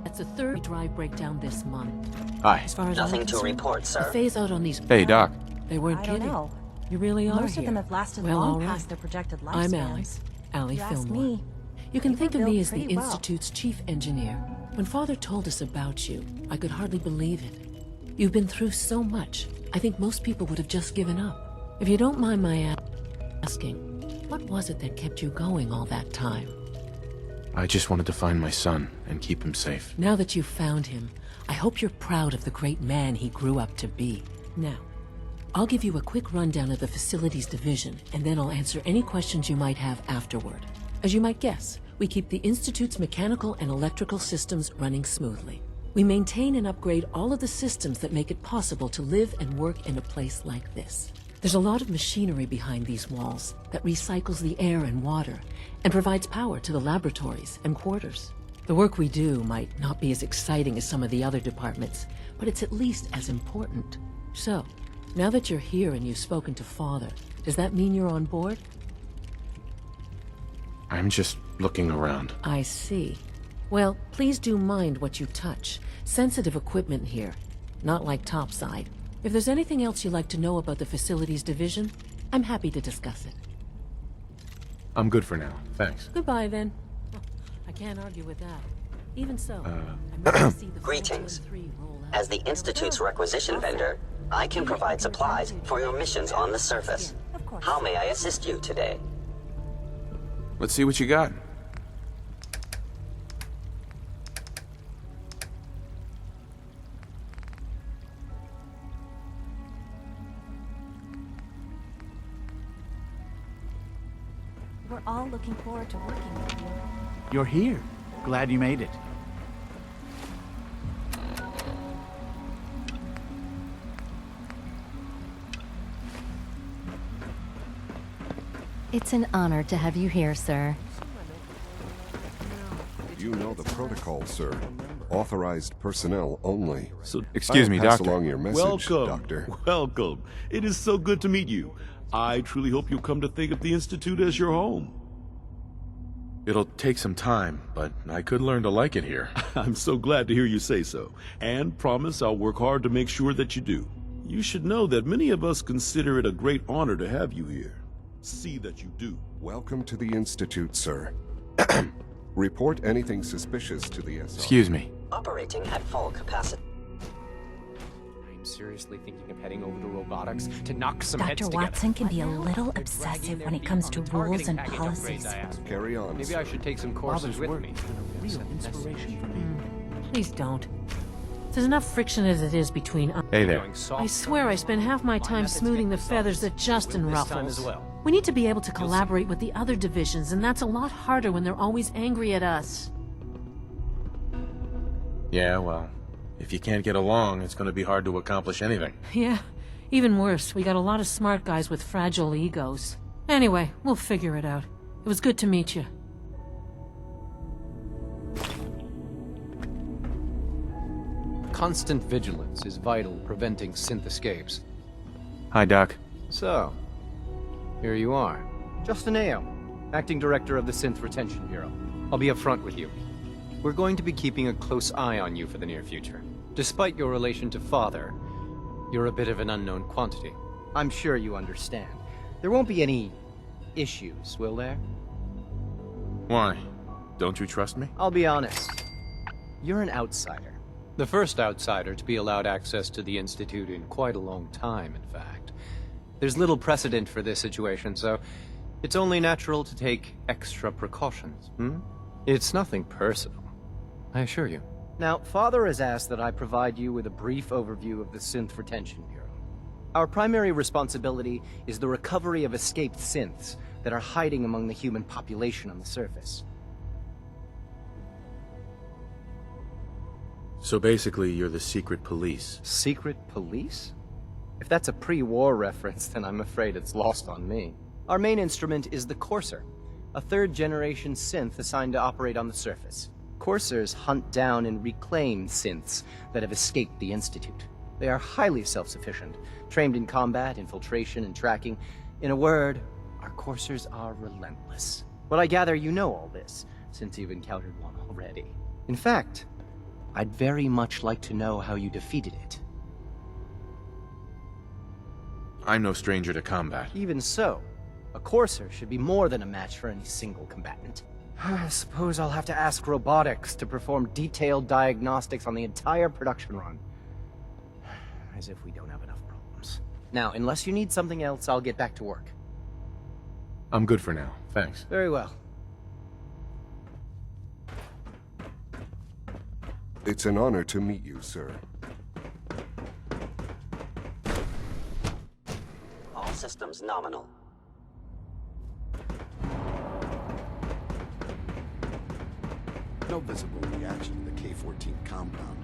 That's the third drive breakdown this month. Hi. As far as Nothing I'm to concerned, report, the sir. phase out on these... Hey, Doc. They weren't I don't kidding. know. You really are Most here. of them have lasted Well, long all right. past their projected lifespans. I'm Allie You ask Fillmore. me. You can They think were of me built as the pretty well. Institute's chief engineer. When Father told us about you, I could hardly believe it. You've been through so much, I think most people would have just given up. If you don't mind my asking, what was it that kept you going all that time? I just wanted to find my son and keep him safe. Now that you've found him, I hope you're proud of the great man he grew up to be. Now, I'll give you a quick rundown of the Facilities Division, and then I'll answer any questions you might have afterward. As you might guess, we keep the Institute's mechanical and electrical systems running smoothly. We maintain and upgrade all of the systems that make it possible to live and work in a place like this. There's a lot of machinery behind these walls that recycles the air and water and provides power to the laboratories and quarters. The work we do might not be as exciting as some of the other departments, but it's at least as important. So, now that you're here and you've spoken to Father, does that mean you're on board? I'm just looking around. I see. Well, please do mind what you touch. Sensitive equipment here, not like topside. If there's anything else you'd like to know about the Facilities Division, I'm happy to discuss it. I'm good for now. Thanks. Goodbye, then. I can't argue with that. Even so, I'm ready to see the Greetings. 423 roll out. As the Institute's requisition vendor, I can provide supplies for your missions on the surface. Of course. How may I assist you today? Let's see what you got. We're all looking forward to working with you. You're here. Glad you made it. It's an honor to have you here, sir. You know the protocol, sir. Authorized personnel only. So, Excuse me, I'll pass Doctor. along your message, welcome, Doctor. welcome. It is so good to meet you. I truly hope you'll come to think of the Institute as your home. It'll take some time, but I could learn to like it here. I'm so glad to hear you say so, and promise I'll work hard to make sure that you do. You should know that many of us consider it a great honor to have you here. See that you do. Welcome to the Institute, sir. Report anything suspicious to the SR. Excuse me. Operating at full capacity. I'm seriously thinking of heading over to robotics to knock some heads Dr. together. Watson can be a little obsessive when it comes to rules and policies. Carry on, Maybe sir. I should take some courses Father's with work me. has been a real inspiration for me. Please don't. There's enough friction as it is between us. Hey there. Going soft I swear I spend half my time methods smoothing make the feathers that results. Justin Will this time ruffles. as well. We need to be able to collaborate with the other divisions, and that's a lot harder when they're always angry at us. Yeah, well, if you can't get along, it's gonna be hard to accomplish anything. Yeah, even worse, we got a lot of smart guys with fragile egos. Anyway, we'll figure it out. It was good to meet you. Constant vigilance is vital preventing synth escapes. Hi, Doc. So, here you are. Justin Ayo, Acting Director of the Synth Retention Bureau. I'll be upfront with you. We're going to be keeping a close eye on you for the near future. Despite your relation to Father, you're a bit of an unknown quantity. I'm sure you understand. There won't be any issues, will there? Why? Don't you trust me? I'll be honest. You're an outsider. The first outsider to be allowed access to the Institute in quite a long time, in fact. There's little precedent for this situation, so it's only natural to take extra precautions, It's nothing personal, I assure you. Now, Father has asked that I provide you with a brief overview of the Synth Retention Bureau. Our primary responsibility is the recovery of escaped synths that are hiding among the human population on the surface. So basically, you're the secret police. Secret police? If that's a pre-war reference, then I'm afraid it's lost on me. Our main instrument is the Courser, a third-generation synth assigned to operate on the surface. Coursers hunt down and reclaim synths that have escaped the Institute. They are highly self-sufficient, trained in combat, infiltration, and tracking. In a word, our Coursers are relentless. But I gather you know all this, since you've encountered one already. In fact, I'd very much like to know how you defeated it. I'm no stranger to combat. Even so, a Courser should be more than a match for any single combatant. I suppose I'll have to ask robotics to perform detailed diagnostics on the entire production run. As if we don't have enough problems. Now, unless you need something else, I'll get back to work. I'm good for now, thanks. Very well. It's an honor to meet you, sir. All systems nominal. No visible reaction to the K-14 compound.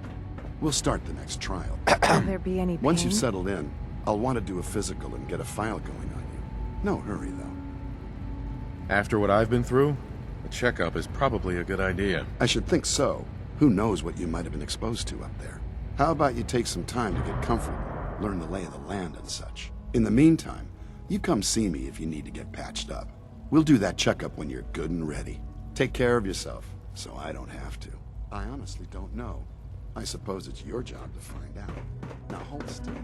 We'll start the next trial. Will there be any pain? Once you've settled in, I'll want to do a physical and get a file going on you. No hurry, though. After what I've been through, a checkup is probably a good idea. I should think so. Who knows what you might have been exposed to up there? How about you take some time to get comfortable, learn the lay of the land and such. In the meantime, you come see me if you need to get patched up. We'll do that checkup when you're good and ready. Take care of yourself, so I don't have to. I honestly don't know. I suppose it's your job to find out. Now hold still.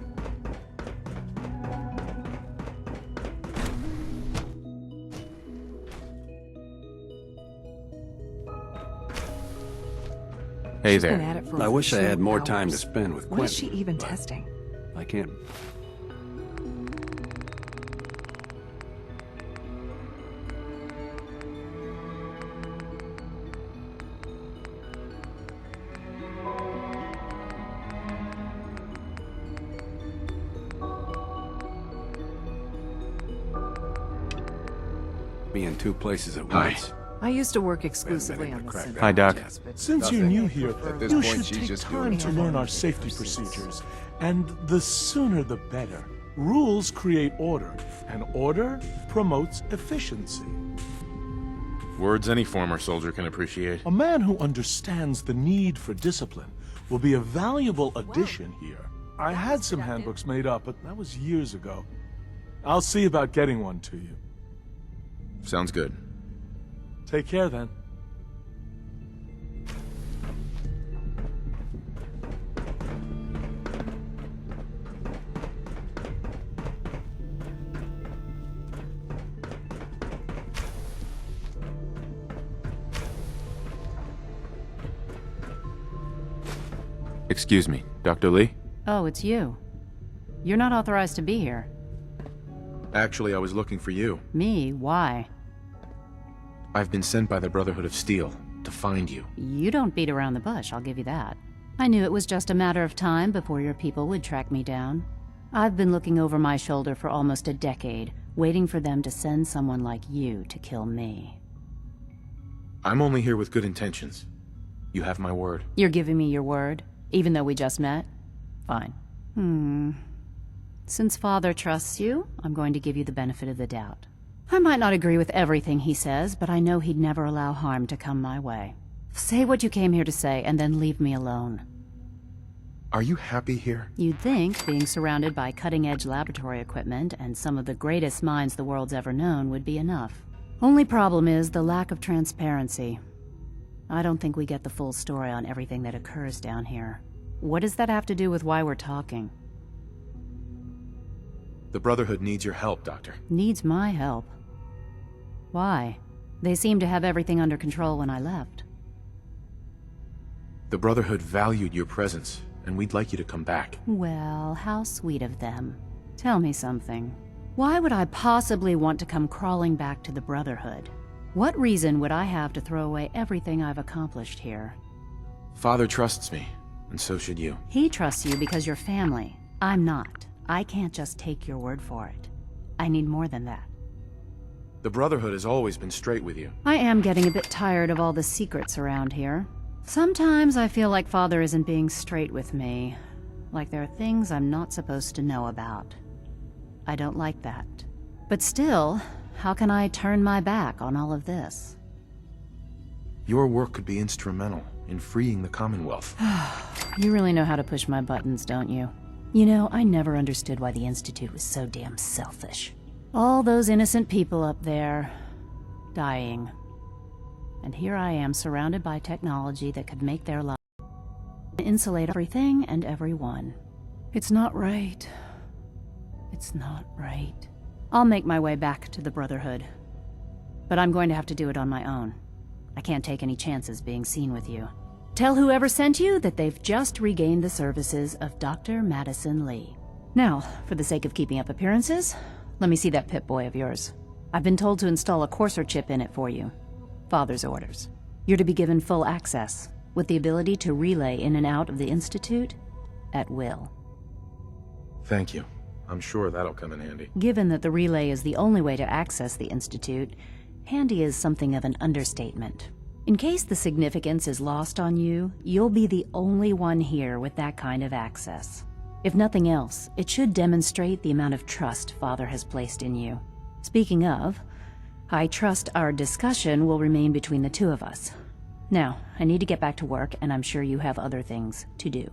Hey She's been there. at it for I wish I had more 2 time to hours. spend with What is she Quentin, even but testing? I can't. Be in two places at Hi. once. I used to work exclusively on the crack center. Hi, Doc. Since you're new here, this you point, should she's take just time doing to it. learn our safety procedures. And the sooner the better. Rules create order, and order promotes efficiency. Words any former soldier can appreciate. A man who understands the need for discipline will be a valuable addition here. I had some handbooks made up, but that was years ago. I'll see about getting one to you. Sounds good. Take care then. Excuse me, Dr. Lee? Oh, it's you. You're not authorized to be here. Actually, I was looking for you. Me? Why? I've been sent by the Brotherhood of Steel to find you. You don't beat around the bush, I'll give you that. I knew it was just a matter of time before your people would track me down. I've been looking over my shoulder for almost a decade, waiting for them to send someone like you to kill me. I'm only here with good intentions. You have my word. You're giving me your word, even though we just met? Fine. Since Father trusts you, I'm going to give you the benefit of the doubt. I might not agree with everything he says, but I know he'd never allow harm to come my way. Say what you came here to say, and then leave me alone. Are you happy here? You'd think being surrounded by cutting-edge laboratory equipment and some of the greatest minds the world's ever known would be enough. Only problem is the lack of transparency. I don't think we get the full story on everything that occurs down here. What does that have to do with why we're talking? The Brotherhood needs your help, Doctor. Needs my help. Why? They seemed to have everything under control when I left. The Brotherhood valued your presence, and we'd like you to come back. Well, how sweet of them. Tell me something. Why would I possibly want to come crawling back to the Brotherhood? What reason would I have to throw away everything I've accomplished here? Father trusts me, and so should you. He trusts you because you're family. I'm not. I can't just take your word for it. I need more than that. The Brotherhood has always been straight with you. I am getting a bit tired of all the secrets around here. Sometimes I feel like Father isn't being straight with me. Like there are things I'm not supposed to know about. I don't like that. But still, how can I turn my back on all of this? Your work could be instrumental in freeing the Commonwealth. You really know how to push my buttons, don't you? You know, I never understood why the Institute was so damn selfish. All those innocent people up there, dying. And here I am surrounded by technology that could make their lives. Insulate everything and everyone. It's not right. It's not right. I'll make my way back to the Brotherhood. But I'm going to have to do it on my own. I can't take any chances being seen with you. Tell whoever sent you that they've just regained the services of Dr. Madison Lee. Now, for the sake of keeping up appearances, let me see that Pip-Boy of yours. I've been told to install a Courser chip in it for you. Father's orders. You're to be given full access, with the ability to relay in and out of the Institute at will. Thank you. I'm sure that'll come in handy. Given that the relay is the only way to access the Institute, handy is something of an understatement. In case the significance is lost on you, you'll be the only one here with that kind of access. If nothing else, it should demonstrate the amount of trust Father has placed in you. Speaking of, I trust our discussion will remain between the two of us. Now, I need to get back to work, and I'm sure you have other things to do.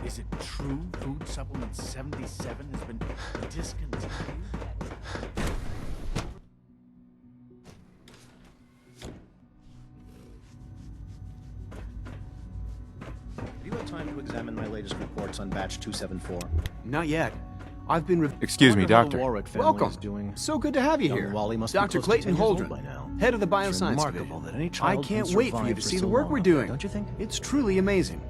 Is it true Food Supplement 77 has been discontinued? Have you had time to examine my latest reports on batch 274? Not yet. I've been... Excuse me, Doctor. Welcome. So good to have you here. Wally must Dr. be close Clayton to 10 years old Holdren, by now. head of the It's Bioscience remarkable Division. that any I child can't can wait for you survive to for see so the work long, we're doing. don't you think? It's truly amazing.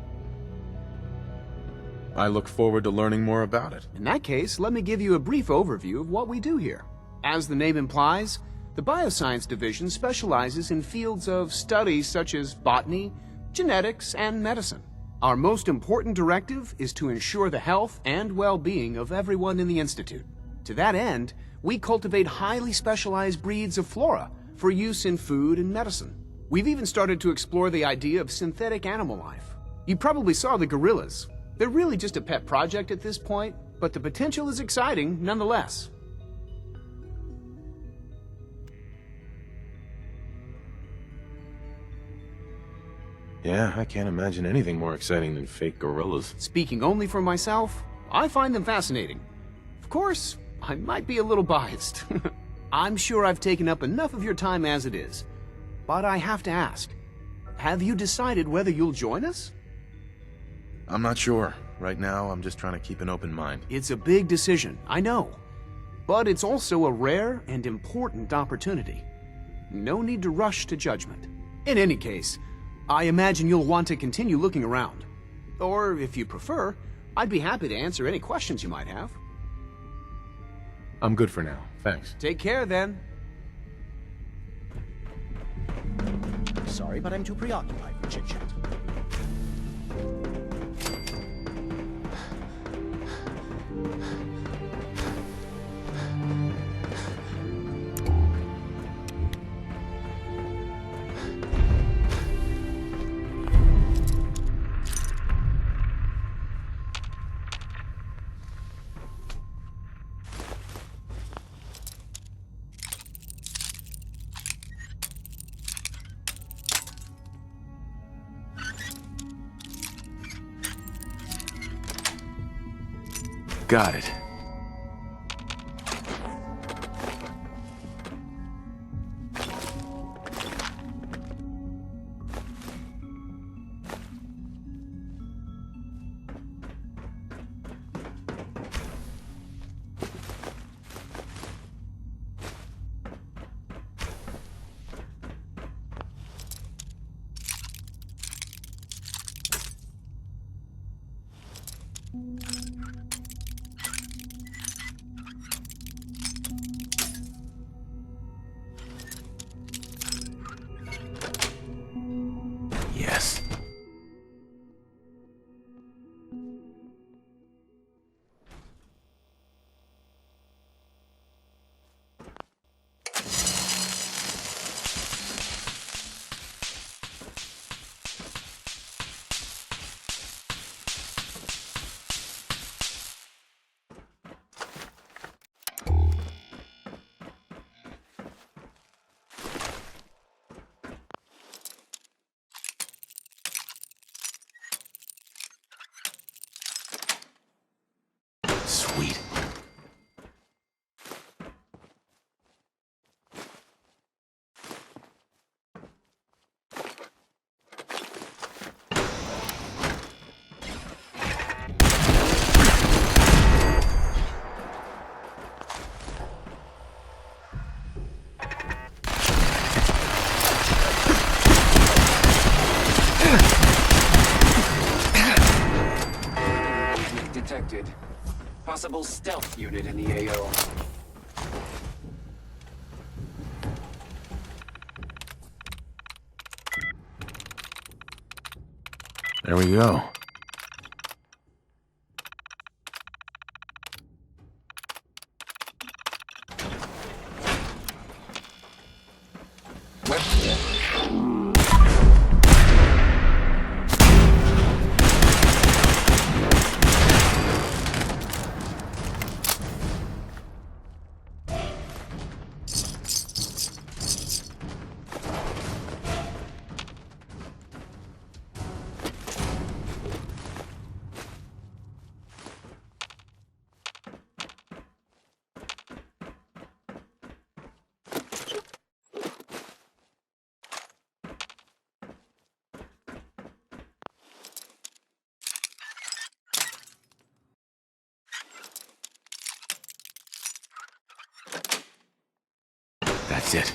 I look forward to learning more about it. In that case, let me give you a brief overview of what we do here. As the name implies, the Bioscience Division specializes in fields of studies such as botany, genetics, and medicine. Our most important directive is to ensure the health and well-being of everyone in the Institute. To that end, we cultivate highly specialized breeds of flora for use in food and medicine. We've even started to explore the idea of synthetic animal life. You probably saw the gorillas. They're really just a pet project at this point, but the potential is exciting nonetheless. Yeah, I can't imagine anything more exciting than fake gorillas. Speaking only for myself, I find them fascinating. Of course, I might be a little biased. I'm sure I've taken up enough of your time as it is. But I have to ask, have you decided whether you'll join us? I'm not sure. Right now, I'm just trying to keep an open mind. It's a big decision, I know. But it's also a rare and important opportunity. No need to rush to judgment. In any case, I imagine you'll want to continue looking around. Or, if you prefer, I'd be happy to answer any questions you might have. I'm good for now. Thanks. Take care, then. Sorry, but I'm too preoccupied for chit-chat. Got it. Yes. detected. Possible stealth unit in the AO. There we go. That's it.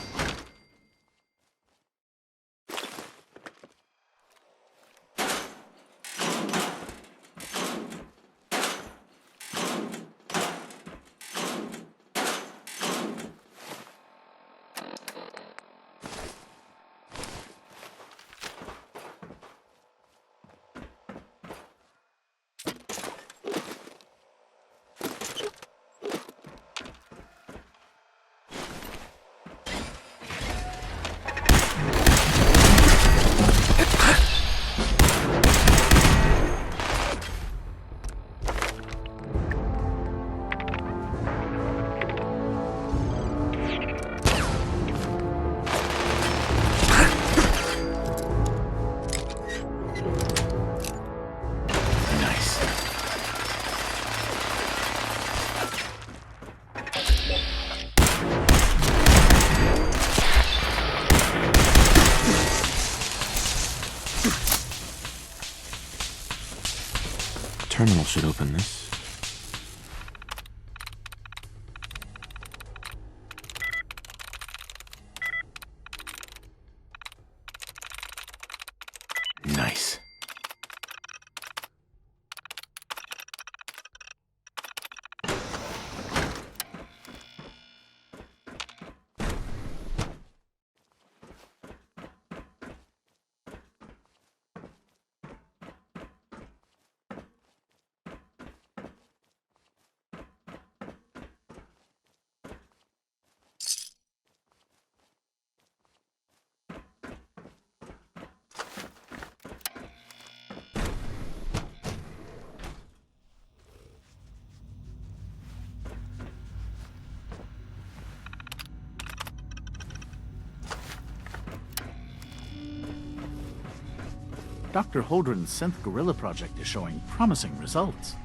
Terminal should open this. Nice. Dr. Holdren's synth gorilla project is showing promising results.